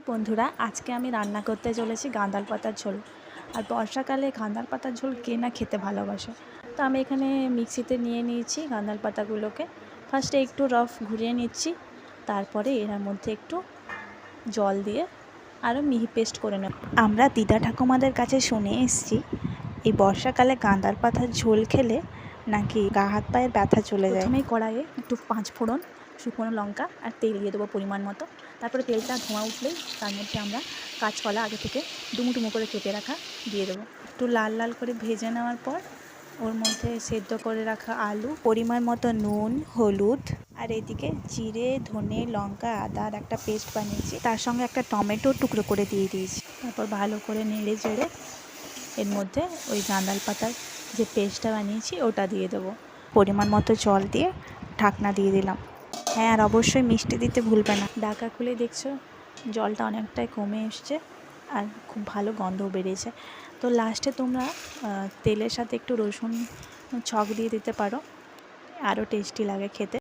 বন্ধুরা, আজকে আমি রান্না করতে চলেছি গাঁদাল পাতার ঝোল। আর বর্ষাকালে গাঁদাল পাতার ঝোল কে না খেতে ভালোবাসে। তো আমি এখানে মিক্সিতে নিয়ে নিয়েছি গাঁদাল পাতাগুলোকে। ফার্স্টে একটু রফ ঘুরিয়ে নিচ্ছি, তারপরে এর মধ্যে একটু জল দিয়ে আরও মিহি পেস্ট করে নেব। আমরা দিদা ঠাকুমাদের কাছে শুনে এসেছি এই বর্ষাকালে গাঁদাল পাতার ঝোল খেলে নাকি গা হাত পায়ের ব্যথা চলে যায়। প্রথমেই কড়াইয়ে একটু 5 ফোড়ন, শুকনো লঙ্কা আর তেল দিয়ে দেবো পরিমাণ মতো। তারপরে তেলটা ধোঁয়া উঠলেই তার মধ্যে আমরা কাঁচকলা আগে থেকে ডুমো ডুমো করে কেটে রাখা দিয়ে দেবো। একটু লাল লাল করে ভেজে নেওয়ার পর ওর মধ্যে সেদ্ধ করে রাখা আলু, পরিমাণ মতো নুন, হলুদ, আর এদিকে জিরে, ধনে, লঙ্কা, আদার একটা পেস্ট বানিয়েছি, তার সঙ্গে একটা টমেটো টুকরো করে দিয়ে দিয়েছি। তারপর ভালো করে নেড়ে চেড়ে এর মধ্যে ওই গাঁদাল পাতার যে পেস্টটা বানিয়েছি ওটা দিয়ে দেবো। পরিমাণ মতো জল দিয়ে ঢাকনা দিয়ে দিলাম। হ্যাঁ, আর অবশ্যই মিষ্টি দিতে ভুলবে না। ঢাকা খুলে দেখছো জলটা অনেকটাই কমে এসছে আর খুব ভালো গন্ধও বেরিয়েছে। তো লাস্টে তোমরা তেলের সাথে একটু রসুন ছক দিয়ে দিতে পারো, আরও টেস্টি লাগে খেতে।